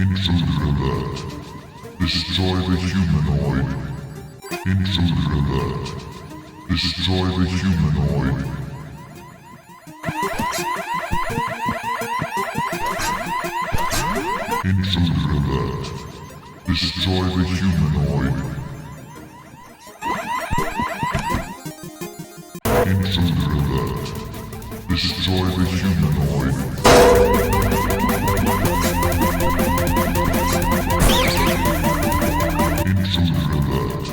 Intruder alert. Destroy the humanoid. Intruder alert. Destroy the humanoid. Intruder alert. Destroy the humanoid. Intruder alert. Destroy the humanoid. Intruder alert.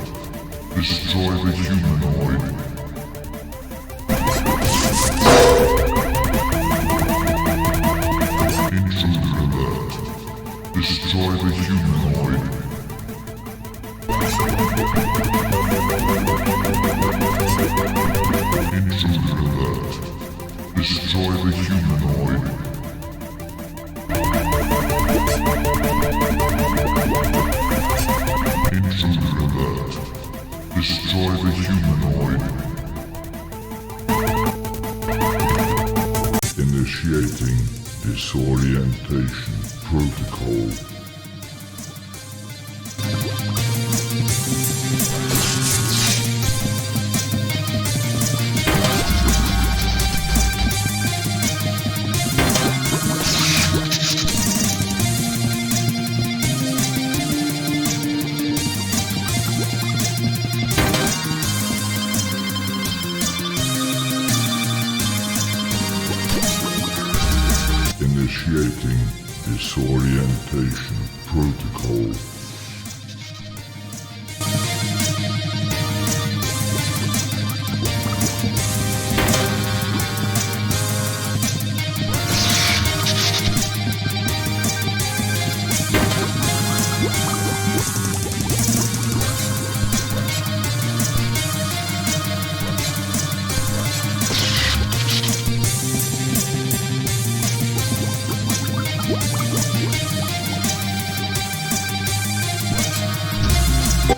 Destroy the humanoid. Intruder alert. Destroy the humanoid. Intruder alert. Destroy the humanoid. Intruder alert. Destroy the humanoid. Initiating disorientation protocol. Initiating disorientation protocol.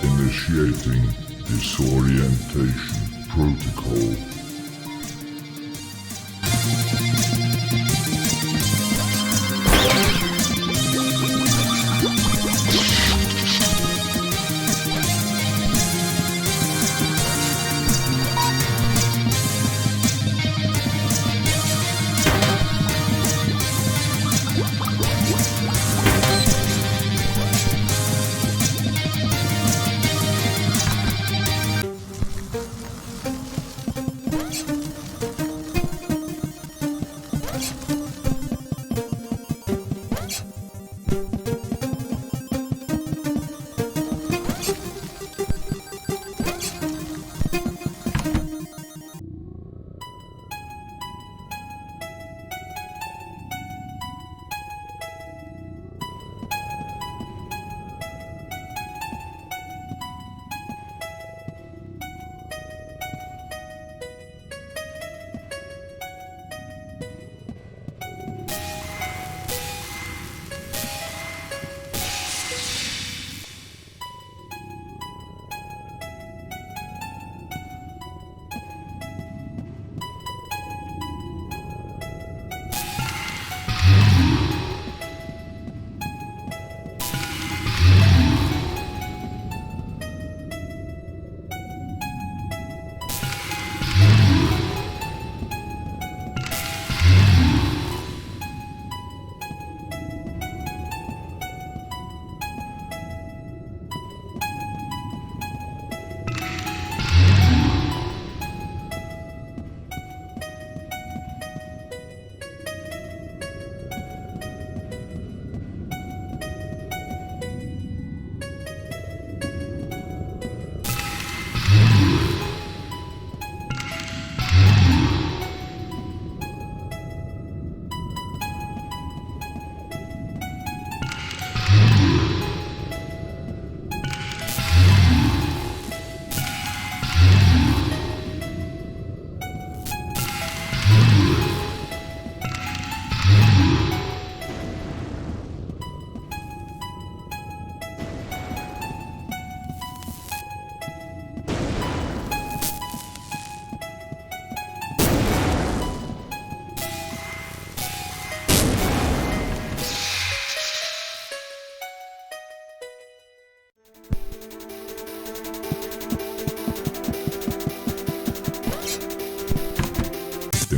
Initiating disorientation protocol.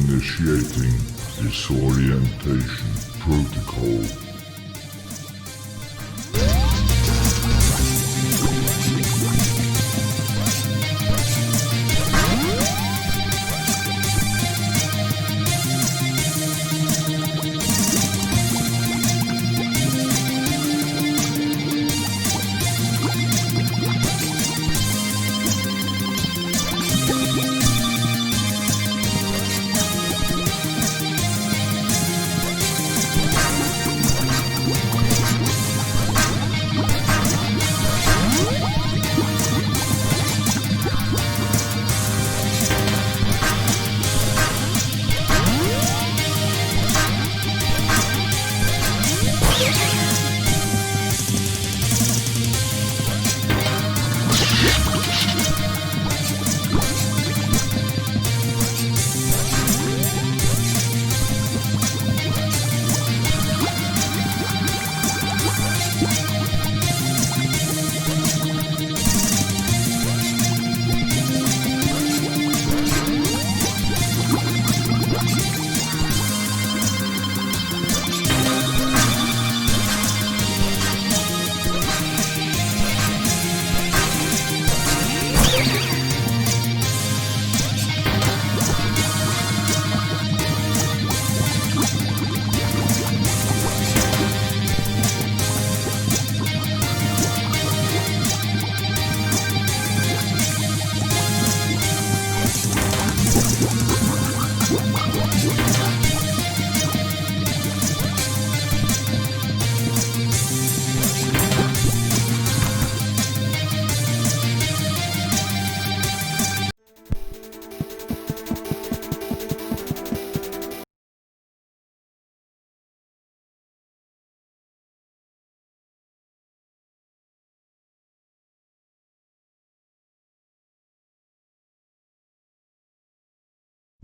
Initiating disorientation protocol.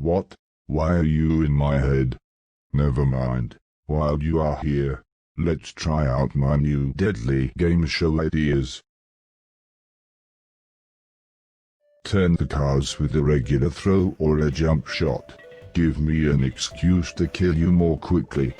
What? Why are you in my head? Never mind. While you are here, let's try out my new deadly game show ideas. Turn the cards with a regular throw or a jump shot. Give me an excuse to kill you more quickly.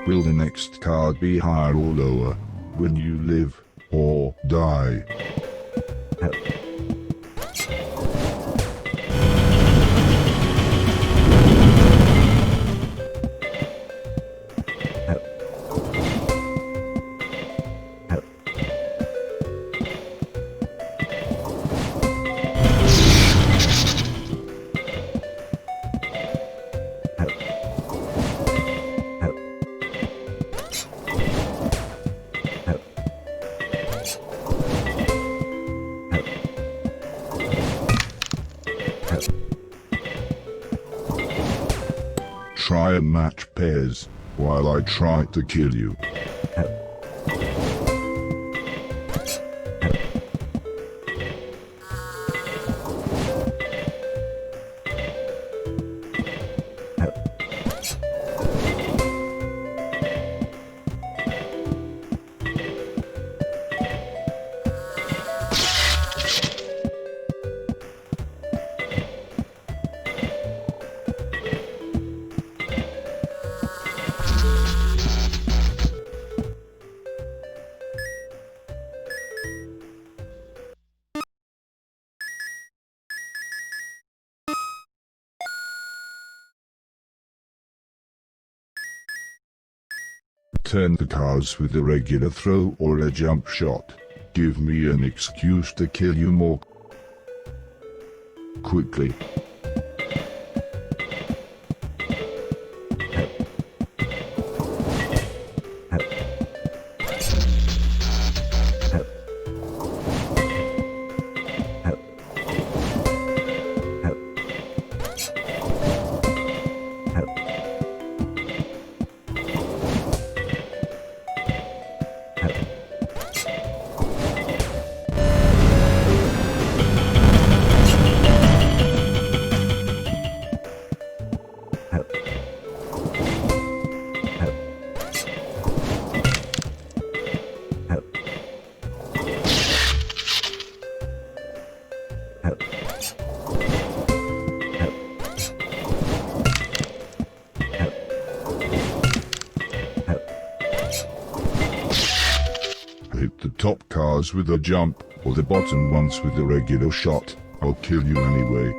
Will the next card be higher or lower? Will you live or die? Try and match pairs, while I try to kill you. Turn the cards with a regular throw or a jump shot. Give me an excuse to kill you more quickly. top cards with a jump, or the bottom ones with a regular shot. I'll kill you anyway.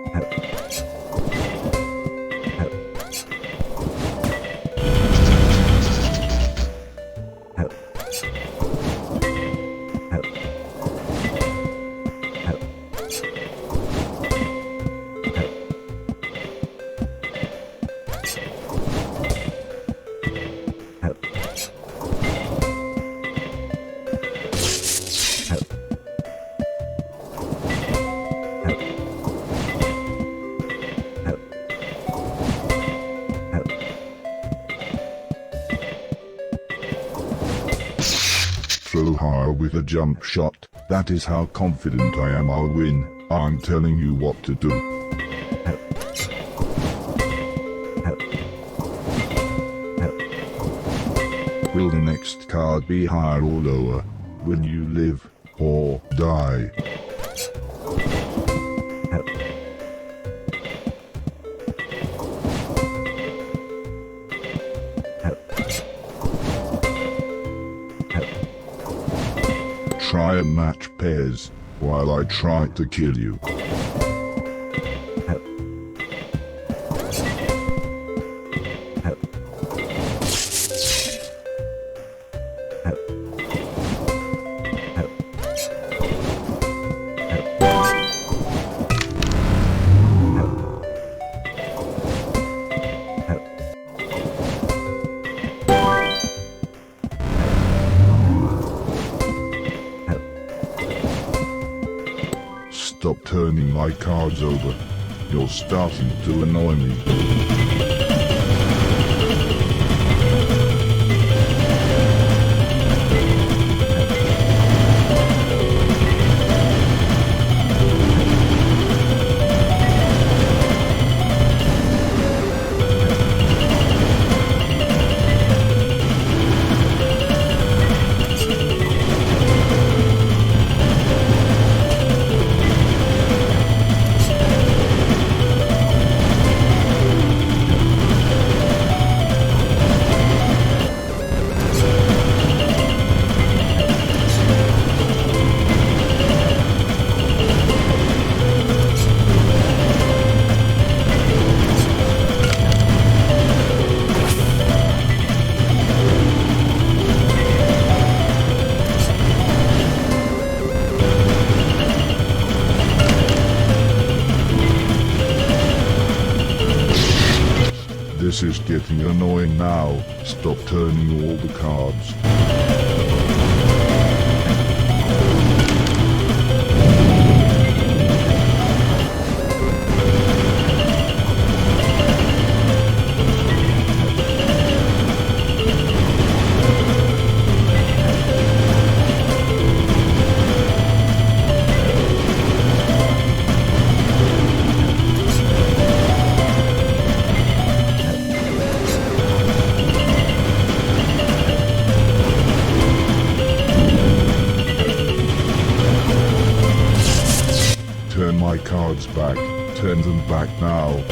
Throw higher with a jump shot. That is how confident I am I'll win. I'm telling you what to do. Will the next card be higher or lower? Will you live or die? Try and match pairs, while I try to kill you. Stop turning my cards over. You're starting to annoy me. This is getting annoying now. Stop turning all the cards. Turn my cards back. Turn them back now.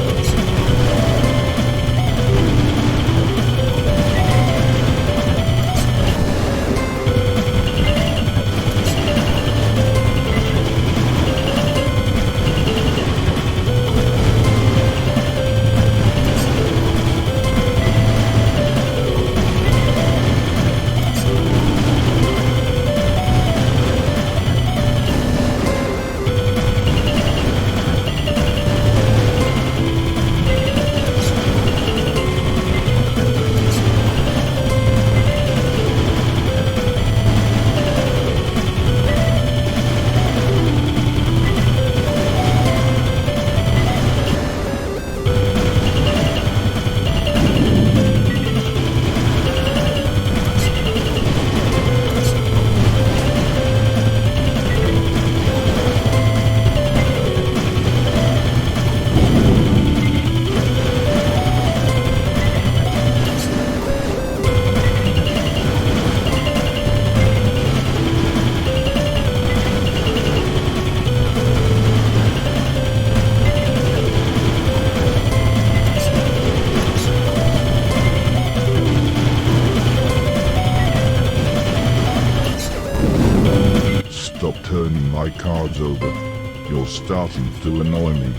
my cards over. You're starting to annoy me.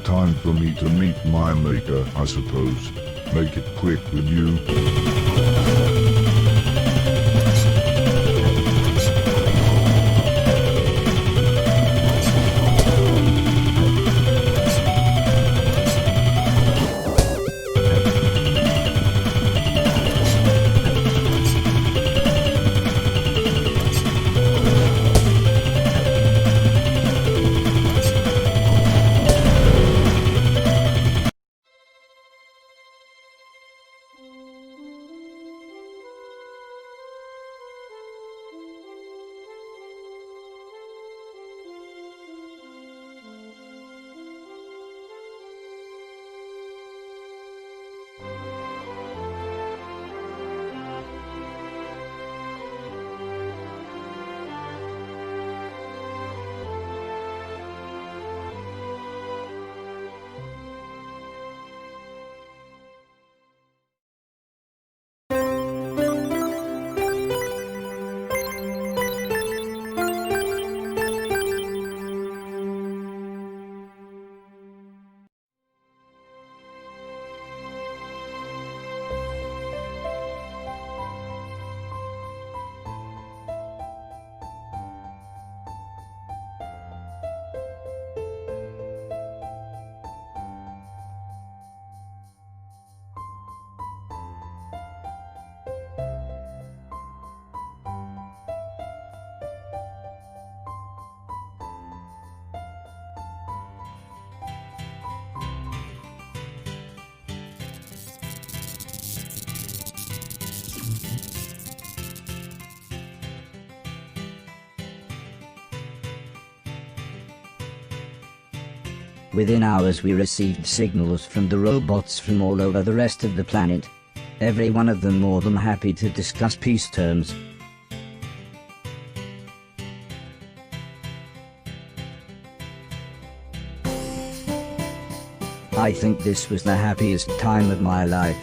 Time for me to meet my maker, I suppose. Make it quick, will you? Within hours we received signals from the robots from all over the rest of the planet. Every one of them more than happy to discuss peace terms. I think this was the happiest time of my life.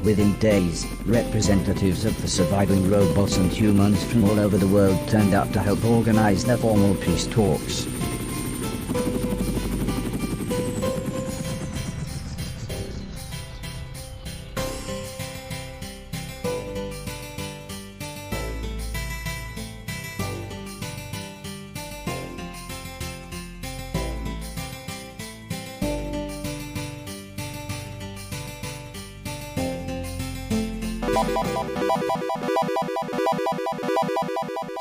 Within days, representatives of the surviving robots and humans from all over the world turned up to help organize the formal peace talks.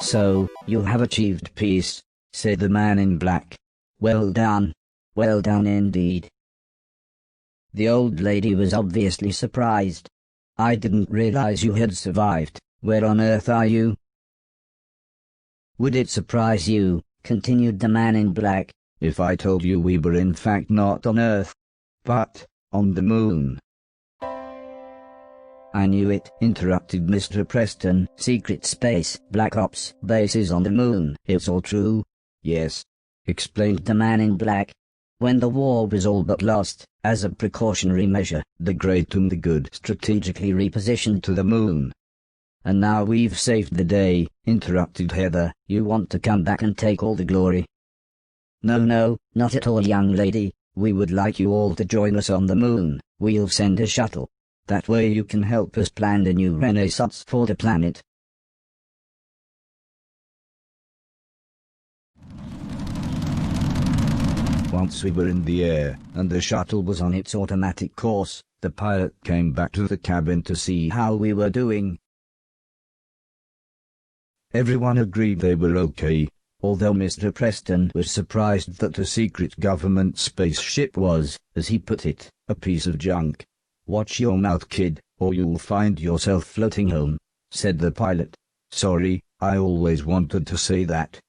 "So, you have achieved peace," said the man in black. "Well done. Well done indeed." The old lady was obviously surprised. "I didn't realize you had survived. Where on earth are you?" "Would it surprise you," continued the man in black, "if I told you we were in fact not on Earth, but on the moon?" "I knew it," interrupted Mr. Preston. "Secret space, Black Ops, bases on the moon. It's all true." "Yes," explained the man in black. "When the war was all but lost, as a precautionary measure, the great and the good strategically repositioned to the moon." "And now we've saved the day," interrupted Heather. "You want to come back and take all the glory?" No, not at all, young lady. We would like you all to join us on the moon. We'll send a shuttle. That way you can help us plan the new renaissance for the planet." Once we were in the air, and the shuttle was on its automatic course, the pilot came back to the cabin to see how we were doing. Everyone agreed they were okay, although Mr. Preston was surprised that a secret government spaceship was, as he put it, a piece of junk. "Watch your mouth, kid, or you'll find yourself floating home," said the pilot. "Sorry, I always wanted to say that."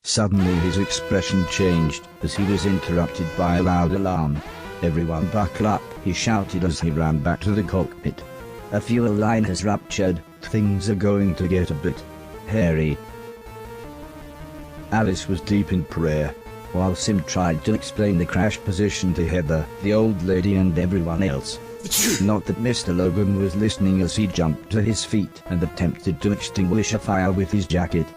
Suddenly his expression changed as he was interrupted by a loud alarm. "Everyone buckle up," he shouted as he ran back to the cockpit. "A fuel line has ruptured, things are going to get a bit hairy." Alice was deep in prayer, while Sim tried to explain the crash position to Heather, the old lady and everyone else. Not that Mr. Logan was listening as he jumped to his feet and attempted to extinguish a fire with his jacket.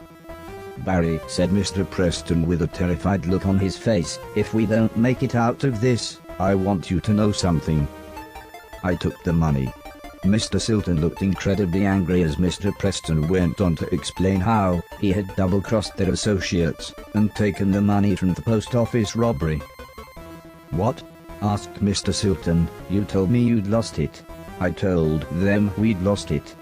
"Barry," said Mr. Preston with a terrified look on his face, "if we don't make it out of this, I want you to know something. I took the money." Mr. Silton looked incredibly angry as Mr. Preston went on to explain how he had double-crossed their associates and taken the money from the post office robbery. "What?" asked Mr. Silton. "You told me you'd lost it." "I told them we'd lost it.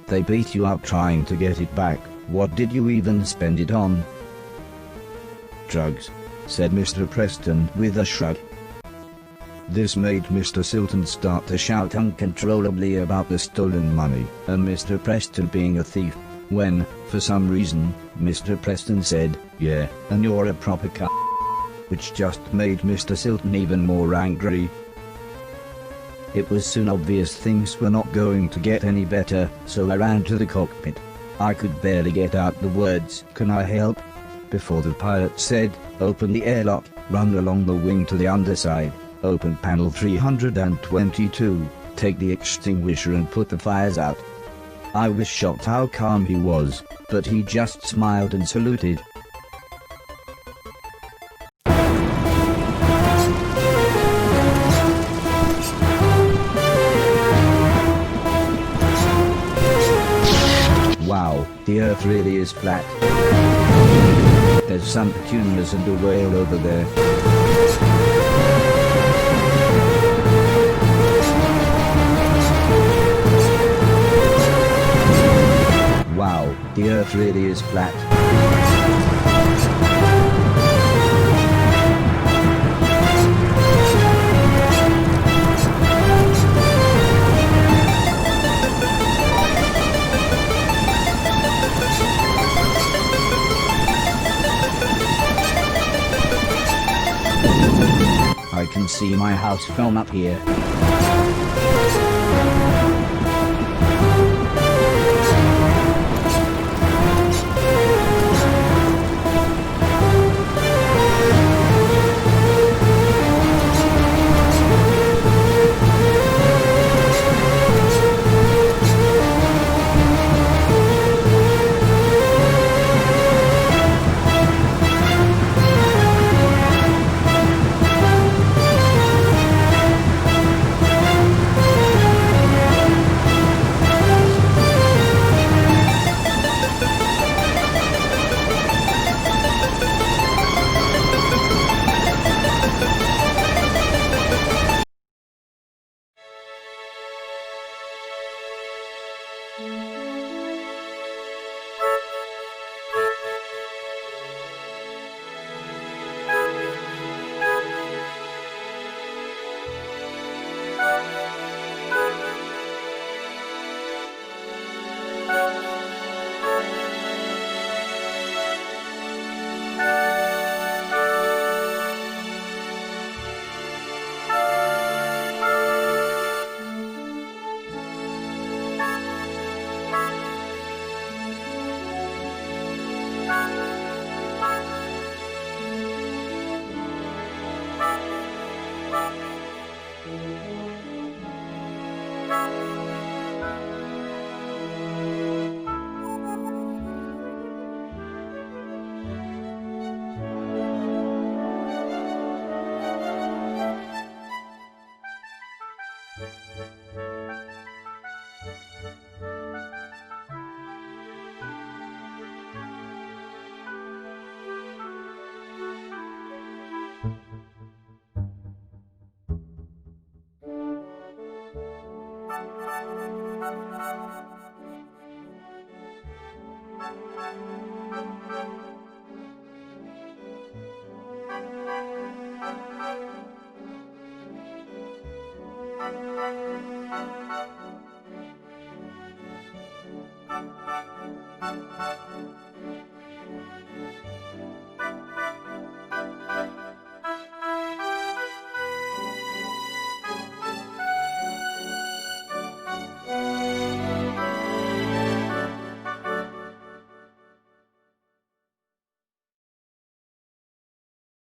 They beat you up trying to get it back. What did you even spend it on?" "Drugs," said Mr. Preston with a shrug. This made Mr. Silton start to shout uncontrollably about the stolen money and Mr. Preston being a thief, when, for some reason, Mr. Preston said, "Yeah, and you're a proper c***," which just made Mr. Silton even more angry. It was soon obvious things were not going to get any better, so I ran to the cockpit. I could barely get out the words, "Can I help?" before the pilot said, "Open the airlock, run along the wing to the underside. Open panel 322, take the extinguisher and put the fires out." I was shocked how calm he was, but he just smiled and saluted. Wow, the Earth really is flat. There's some petunias and a whale over there. Wow, the Earth really is flat. I can see my house from up here.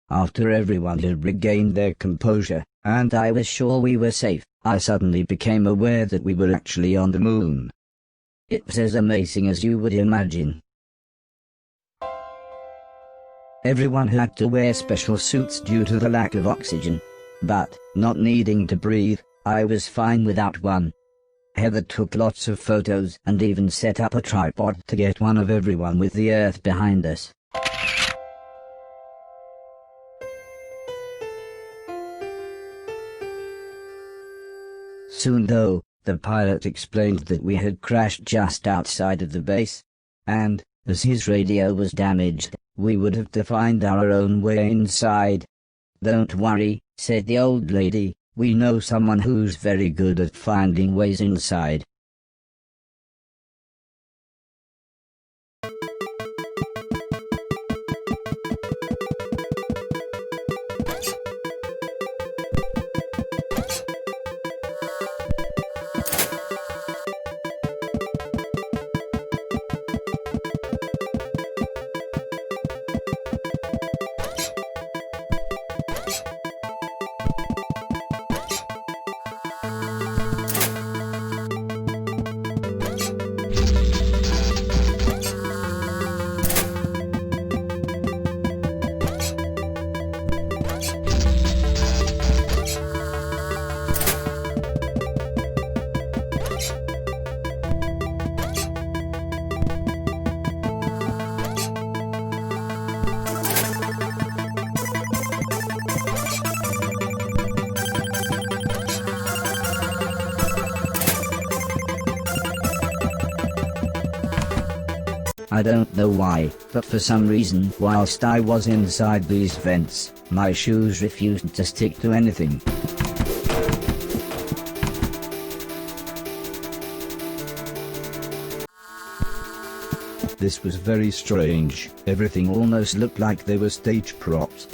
After everyone had regained their composure, and I was sure we were safe, I suddenly became aware that we were actually on the moon. It was as amazing as you would imagine. Everyone had to wear special suits due to the lack of oxygen. But, not needing to breathe, I was fine without one. Heather took lots of photos and even set up a tripod to get one of everyone with the Earth behind us. Soon though, the pilot explained that we had crashed just outside of the base, and, as his radio was damaged, we would have to find our own way inside. "Don't worry," said the old lady, "we know someone who's very good at finding ways inside." I don't know why, but for some reason, whilst I was inside these vents, my shoes refused to stick to anything. This was very strange. Everything almost looked like they were stage props.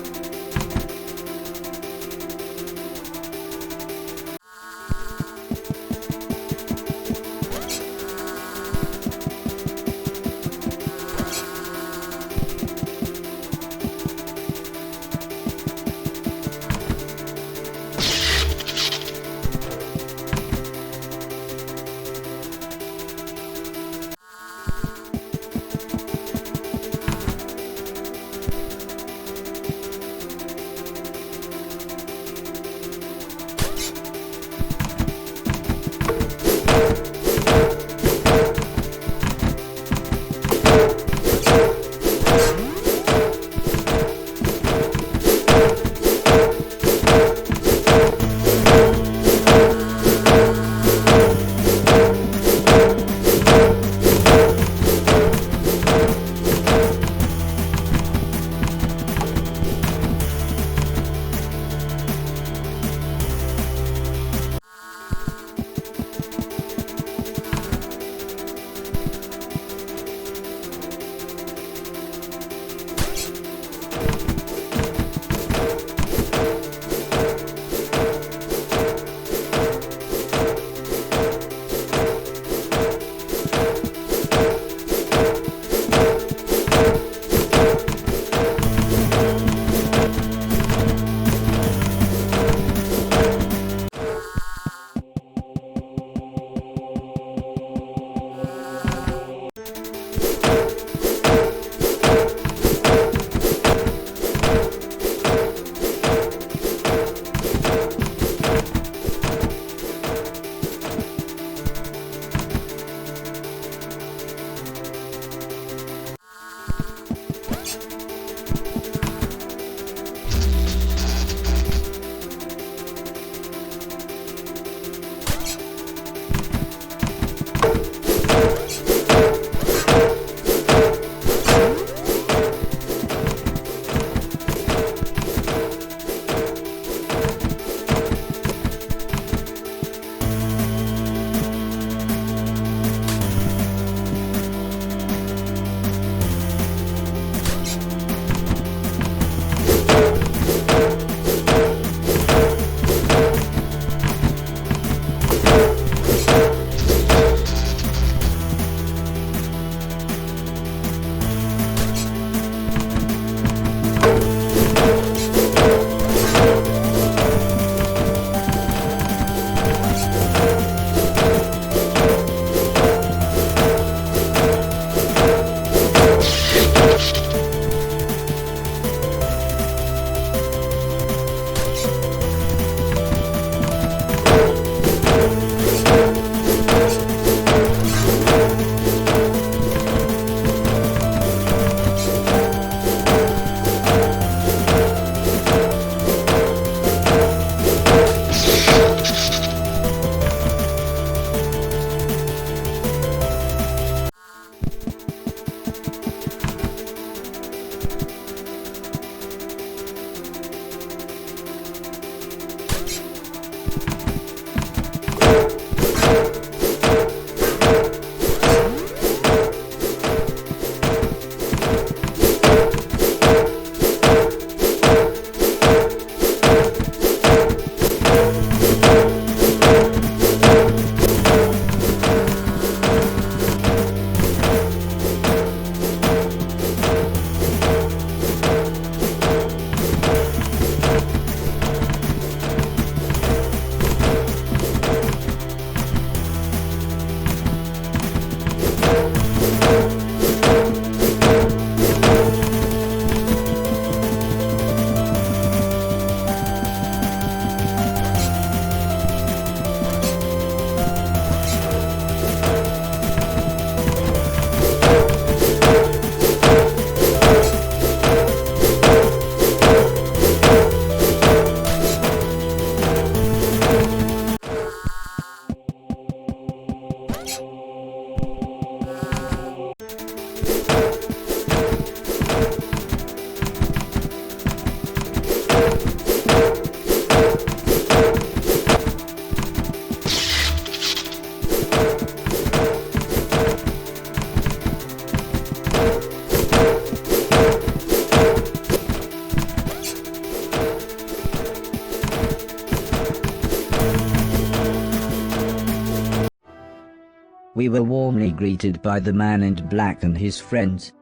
We were warmly greeted by the man in black and his friends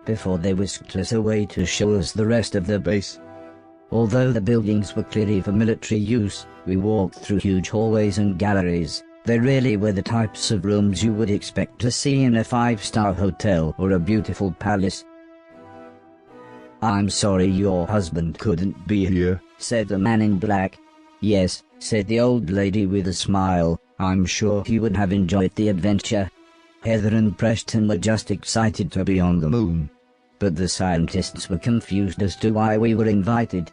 before they whisked us away to show us the rest of the base. Although the buildings were clearly for military use, we walked through huge hallways and galleries. They really were the types of rooms you would expect to see in a 5-star hotel or a beautiful palace. "I'm sorry your husband couldn't be here," said the man in black. "Yes," said the old lady with a smile, "I'm sure he would have enjoyed the adventure." Heather and Preston were just excited to be on the moon. But the scientists were confused as to why we were invited.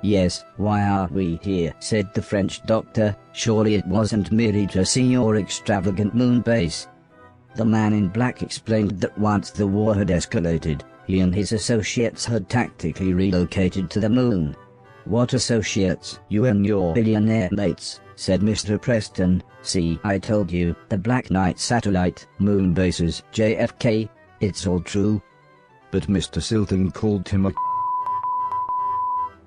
"Yes, why are we here?" said the French doctor. "Surely it wasn't merely to see your extravagant moon base." The man in black explained that once the war had escalated, he and his associates had tactically relocated to the moon. "What associates? You and your billionaire mates," said Mr. Preston. "See, I told you, the Black Knight satellite, moon bases, JFK, it's all true." But Mr. Silton called him a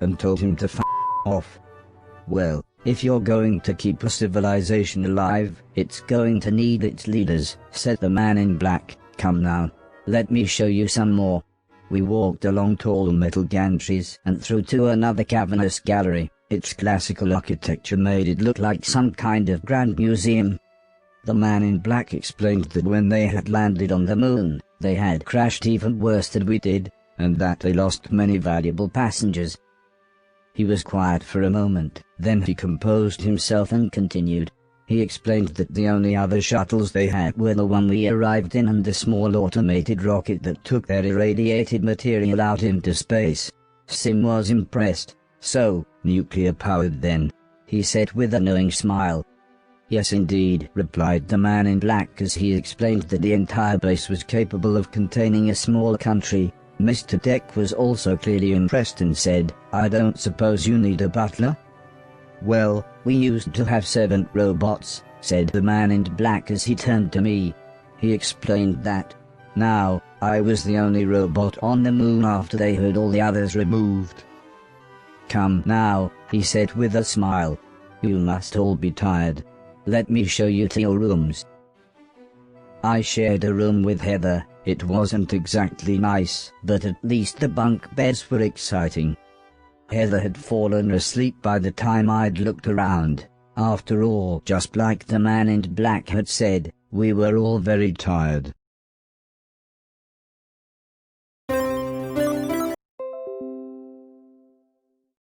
and told him to f off. "Well, if you're going to keep a civilization alive, it's going to need its leaders," said the man in black. "Come now, let me show you some more." We walked along tall metal gantries and through to another cavernous gallery. Its classical architecture made it look like some kind of grand museum. The man in black explained that when they had landed on the moon, they had crashed even worse than we did, and that they lost many valuable passengers. He was quiet for a moment, then he composed himself and continued. He explained that the only other shuttles they had were the one we arrived in and the small automated rocket that took their irradiated material out into space. Sim was impressed. "So, nuclear-powered then?" he said with a knowing smile. "Yes indeed," replied the man in black as he explained that the entire base was capable of containing a small country. Mr. Deck was also clearly impressed and said, "I don't suppose you need a butler?" "Well, we used to have servant robots," said the man in black as he turned to me. He explained that. Now, I was the only robot on the moon after they had all the others removed. "Come now," he said with a smile. "You must all be tired. Let me show you to your rooms." I shared a room with Heather. It wasn't exactly nice, but at least the bunk beds were exciting. Heather had fallen asleep by the time I'd looked around. After all, just like the man in black had said, we were all very tired.